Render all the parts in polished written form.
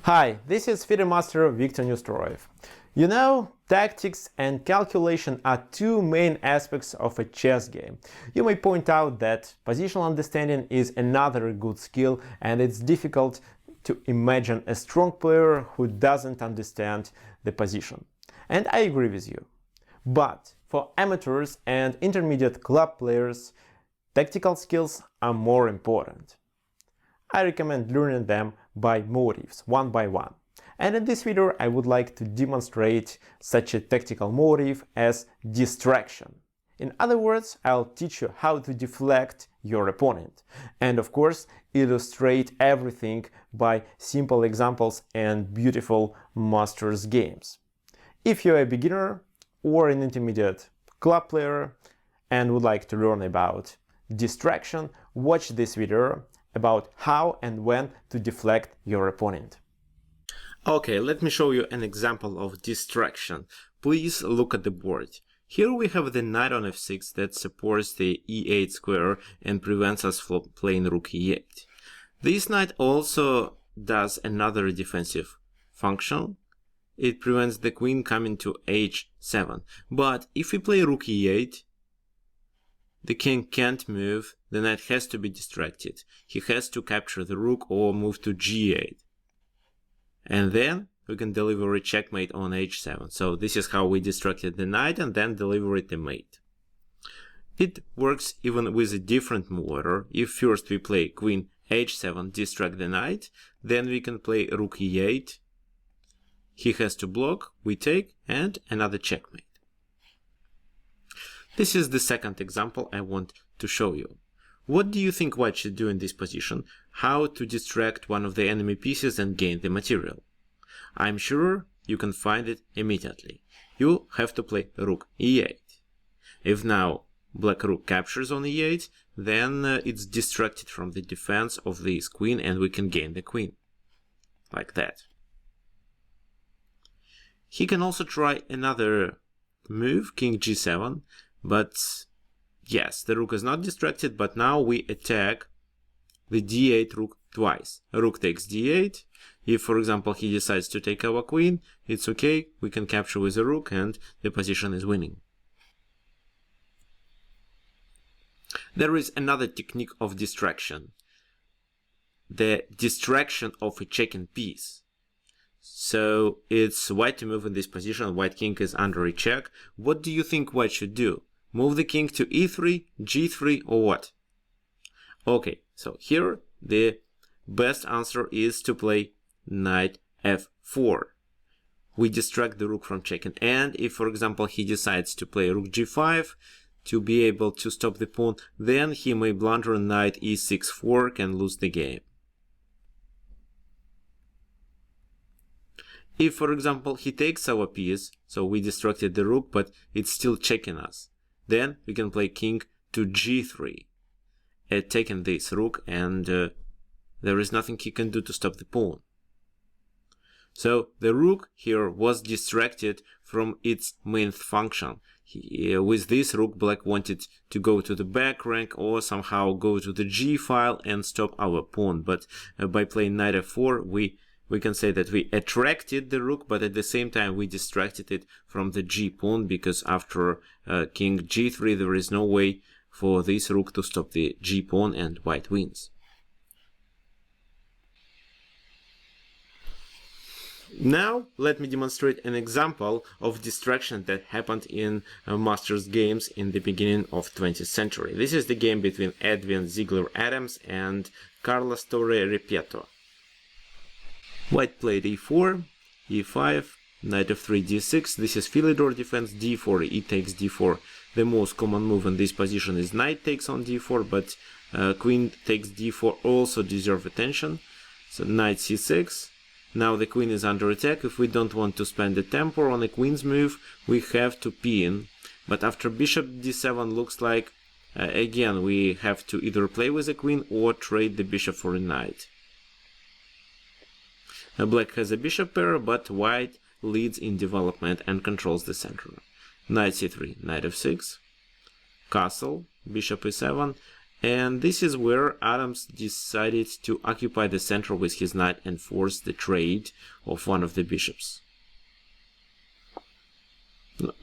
Hi, this is FIDE Master Viktor Newstroyev. You know, tactics and calculation are two main aspects of a chess game. You may point out that positional understanding is another good skill, and it's difficult to imagine a strong player who doesn't understand the position. And I agree with you. But for amateurs and intermediate club players, tactical skills are more important. I recommend learning them by motives, one by one. And in this video I would like to demonstrate such a tactical motive as distraction. In other words, I'll teach you how to deflect your opponent. And of course, illustrate everything by simple examples and beautiful master's games. If you're a beginner or an intermediate club player and would like to learn about distraction, watch this video about how and when to deflect your opponent. Okay, let me show you an example of distraction. Please look at the board. Here we have the knight on f6 that supports the e8 square and prevents us from playing rook e8. This knight also does another defensive function. It prevents the queen coming to h7. But if we play rook e8, the king can't move, the knight has to be distracted. He has to capture the rook or move to g8. And then we can deliver a checkmate on h7. So this is how we distracted the knight and then deliver the mate. It works even with a different move order. If first we play queen h7, distract the knight, then we can play rook e8. He has to block, we take, and another checkmate. This is the second example I want to show you. What do you think white should do in this position? How to distract one of the enemy pieces and gain the material? I'm sure you can find it immediately. You have to play rook e8. If now black rook captures on e8, then it's distracted from the defense of this queen and we can gain the queen. Like that. He can also try another move, king g7. But yes, the rook is not distracted, but now we attack the d8 rook twice. Rook takes d8. If, for example, he decides to take our queen, it's okay, we can capture with the rook and the position is winning. There is another technique of distraction. The distraction of a checking piece. So it's white to move in this position, white king is under a check. What do you think white should do? Move the king to e3, g3, or what? Okay, so here the best answer is to play knight f4. We distract the rook from checking, and if, for example, he decides to play rook g5 to be able to stop the pawn, then he may blunder knight e6 fork and lose the game. If, for example, he takes our piece, so we distracted the rook, but it's still checking us, then we can play king to g3, taking this rook, and there is nothing he can do to stop the pawn. So the rook here was distracted from its main function. With this rook, black wanted to go to the back rank or somehow go to the g file and stop our pawn. But by playing knight f4, we can say that we attracted the rook, but at the same time we distracted it from the g pawn, because after king g3 there is no way for this rook to stop the g pawn and white wins. Now let me demonstrate an example of distraction that happened in Masters games in the beginning of 20th century. This is the game between Edwin Ziegler Adams and Carlos Torre Repieto. White played e4, e5, knight f3, d6. This is Philidor defense, d4, e takes d4. The most common move in this position is knight takes on d4, but queen takes d4 also deserve attention. So knight c6. Now the queen is under attack. If we don't want to spend the tempo on a queen's move, we have to pin. But after bishop d7 looks like, again, we have to either play with a queen or trade the bishop for a knight. Black has a bishop pair, but white leads in development and controls the center. Knight c3, knight f6, castle, bishop e7, And this is where Adams decided to occupy the center with his knight and force the trade of one of the bishops.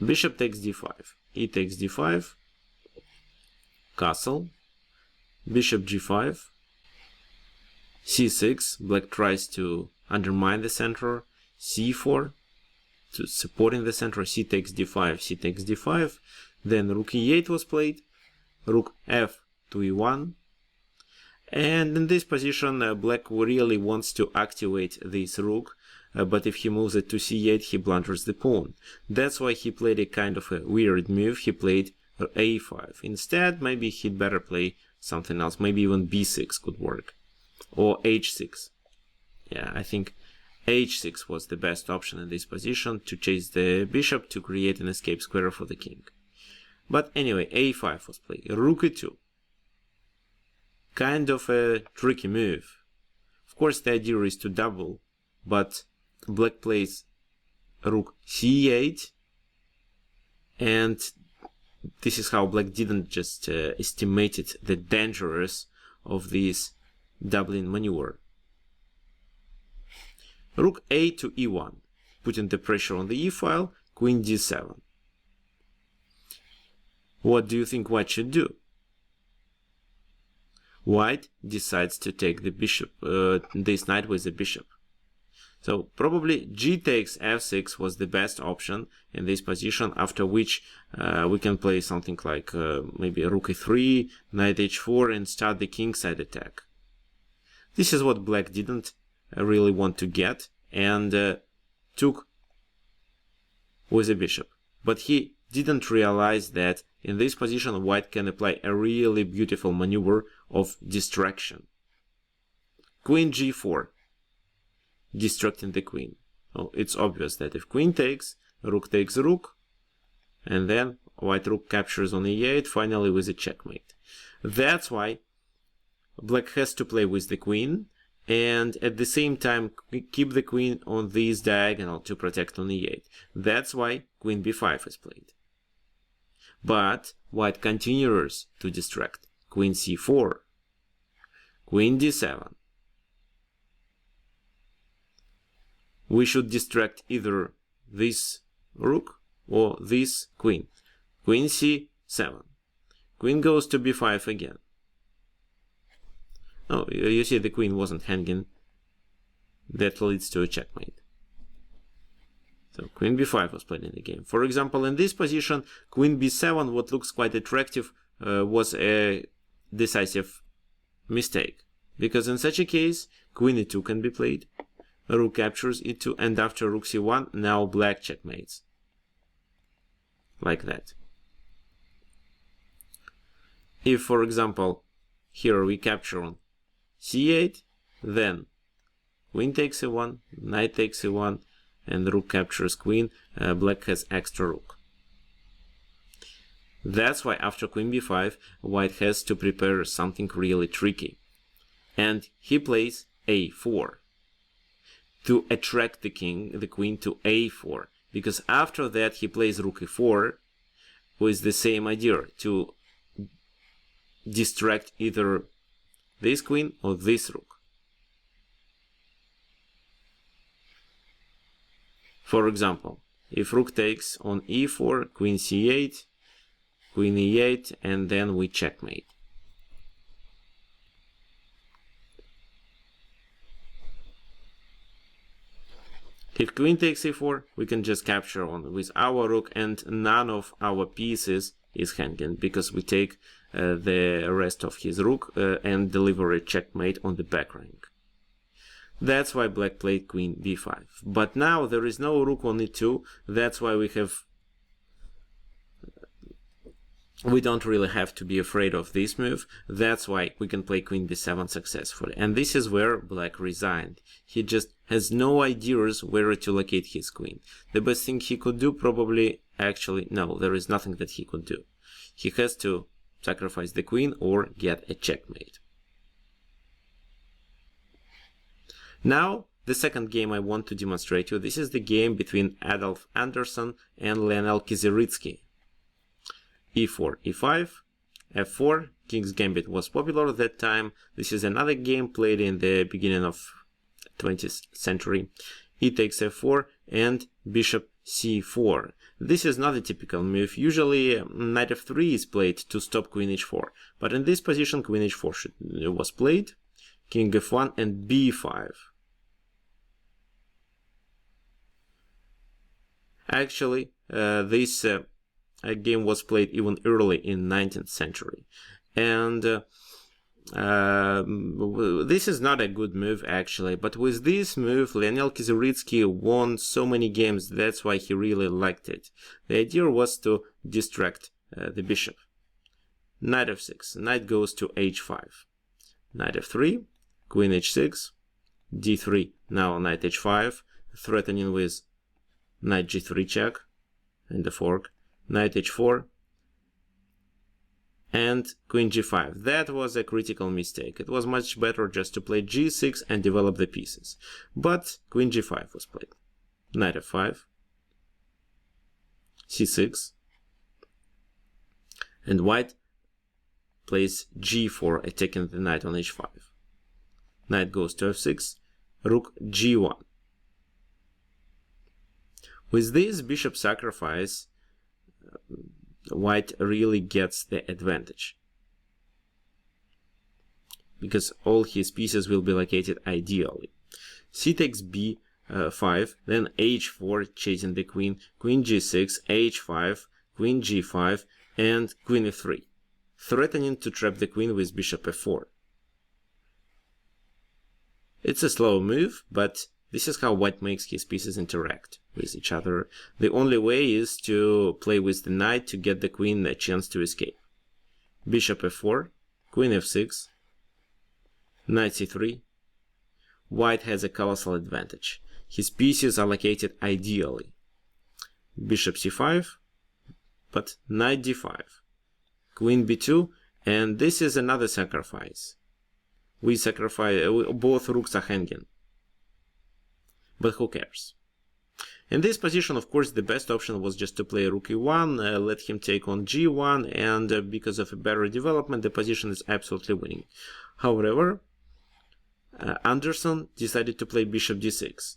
Bishop takes d5, e takes d5, castle, bishop g5, c6, black tries to undermine the center, c4, to supporting the center, c takes d5, c takes d5, then rook e8 was played, rook f to e1, and in this position black really wants to activate this rook, but if he moves it to c8 he blunders the pawn. That's why he played a kind of a weird move. He played a5. Instead, maybe he'd better play something else, maybe even b6 could work, or h6. Yeah, I think h6 was the best option in this position to chase the bishop to create an escape square for the king. But anyway, a5 was played, rook e2. Kind of a tricky move. Of course the idea is to double, but black plays rook c8, and this is how black didn't just estimated the dangers of this doubling maneuver. Rook a to e1, putting the pressure on the e-file, queen d7. What do you think white should do? White decides to take the bishop, this knight with the bishop. So probably g takes f6 was the best option in this position, after which we can play something like maybe rook e3, knight h4 and start the kingside attack. This is what black didn't really want to get and took with the bishop. But he didn't realize that in this position white can apply a really beautiful maneuver of distraction. Queen g4, distracting the queen. Oh, it's obvious that if queen takes rook, and then white rook captures on e8, finally with a checkmate. That's why black has to play with the queen, and at the same time keep the queen on this diagonal to protect on e8. That's why queen b5 is played. But white continues to distract. Queen c4, queen d7. We should distract either this rook or this queen. Queen c7. Queen goes to b5 again. Oh, you see the queen wasn't hanging. That leads to a checkmate. So queen b5 was played in the game. For example, in this position, queen b7, what looks quite attractive, was a decisive mistake. Because in such a case, queen e2 can be played. Rook captures e2, and after rook c1, now black checkmates. Like that. If, for example, here we capture on c8, then queen takes e1, knight takes e1, and rook captures queen, black has extra rook. That's why after queen b5, white has to prepare something really tricky. And he plays a4 to attract the queen to a4, because after that he plays rook e4 with the same idea, to distract either this queen or this rook. For example, if rook takes on e4, queen c8, queen e8, and then we checkmate. If queen takes e4, we can just capture on with our rook, and none of our pieces is hanging, because we take the rest of his rook and deliver a checkmate on the back rank. That's why black played queen b5. But now there is no rook on e2, that's why we don't really have to be afraid of this move. That's why we can play queen b7 successfully. And this is where black resigned. He just has no ideas where to locate his queen. The best thing he could do probably, actually, no, there is nothing that he could do. He has to sacrifice the queen or get a checkmate. Now, the second game I want to demonstrate to you, this is the game between Adolf Anderssen and Lionel Kiziritsky. e4, e5, f4, King's Gambit was popular at that time. This is another game played in the beginning of 20th century. E takes f4 and bishop c4. This is not a typical move. Usually knight f3 is played to stop queen h4, but in this position queen h4 was played, king f1 and b5. Actually, this game was played even early in 19th century, and this is not a good move actually, but with this move Lionel Kizuritsky won so many games. That's why he really liked it. The idea was to distract the bishop. Knight f6, knight goes to h5, knight f3, queen h6, d3, now knight h5, threatening with knight g3 check and the fork, knight h4, and queen g5. That was a critical mistake. It was much better just to play g6 and develop the pieces. But queen g5 was played. Knight f5, c6, and white plays g4, attacking the knight on h5. Knight goes to f6, rook g1. With this bishop sacrifice, white really gets the advantage, because all his pieces will be located ideally. C takes b5, then h4, chasing the queen, queen g6, h5, queen g5, and queen f3, threatening to trap the queen with bishop f4. It's a slow move, but this is how white makes his pieces interact with each other. The only way is to play with the knight to get the queen a chance to escape. Bishop f4, queen f6, knight c3. White has a colossal advantage. His pieces are located ideally. Bishop c5, but knight d5, queen b2, and this is another sacrifice. We sacrifice, both rooks are hanging. But who cares? In this position, of course, the best option was just to play rook e1, let him take on g1, and because of a better development, the position is absolutely winning. However, Anderson decided to play bishop d6.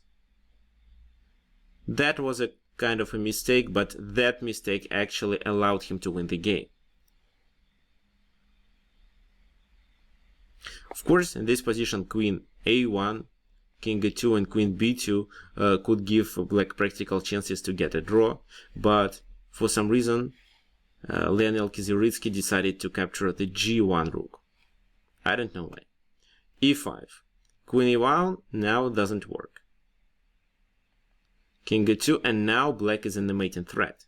That was a kind of a mistake, but that mistake actually allowed him to win the game. Of course, in this position, queen a1, king a2 and queen b2 could give black practical chances to get a draw, but for some reason Lionel Kizuritsky decided to capture the g1 rook. I don't know why. e5, queen e1 now doesn't work. King a2, and now black is in the mating threat.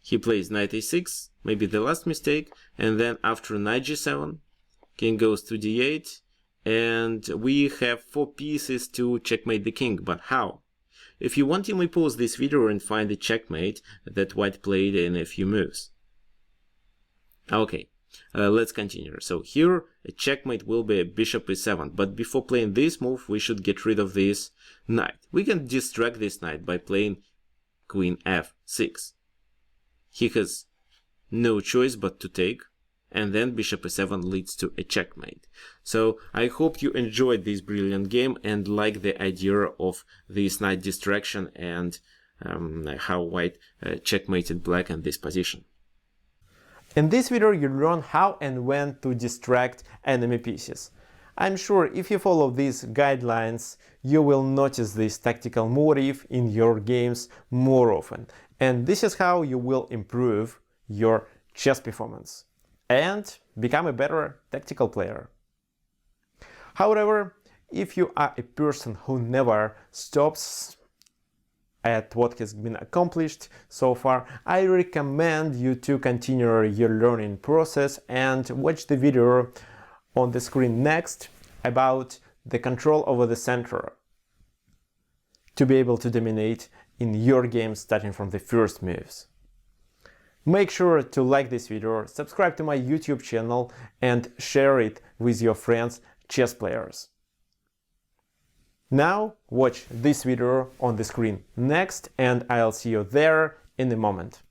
He plays knight a6, maybe the last mistake, and then after knight g7, king goes to d8, and we have 4 pieces to checkmate the king. But how? If you want, you may pause this video and find the checkmate that white played in a few moves. Okay, let's continue. So here a checkmate will be a bishop e7, but before playing this move we should get rid of this knight. We can distract this knight by playing queen f6. He has no choice but to take, and then bishop e7 leads to a checkmate. So I hope you enjoyed this brilliant game and like the idea of this knight distraction and how white checkmated black in this position. In this video you learn how and when to distract enemy pieces. I'm sure if you follow these guidelines you will notice this tactical motive in your games more often, and this is how you will improve your chess performance and become a better tactical player. However, if you are a person who never stops at what has been accomplished so far, I recommend you to continue your learning process and watch the video on the screen next about the control over the center to be able to dominate in your game starting from the first moves. Make sure to like this video, subscribe to my YouTube channel and share it with your friends, chess players. Now watch this video on the screen next, and I'll see you there in a moment.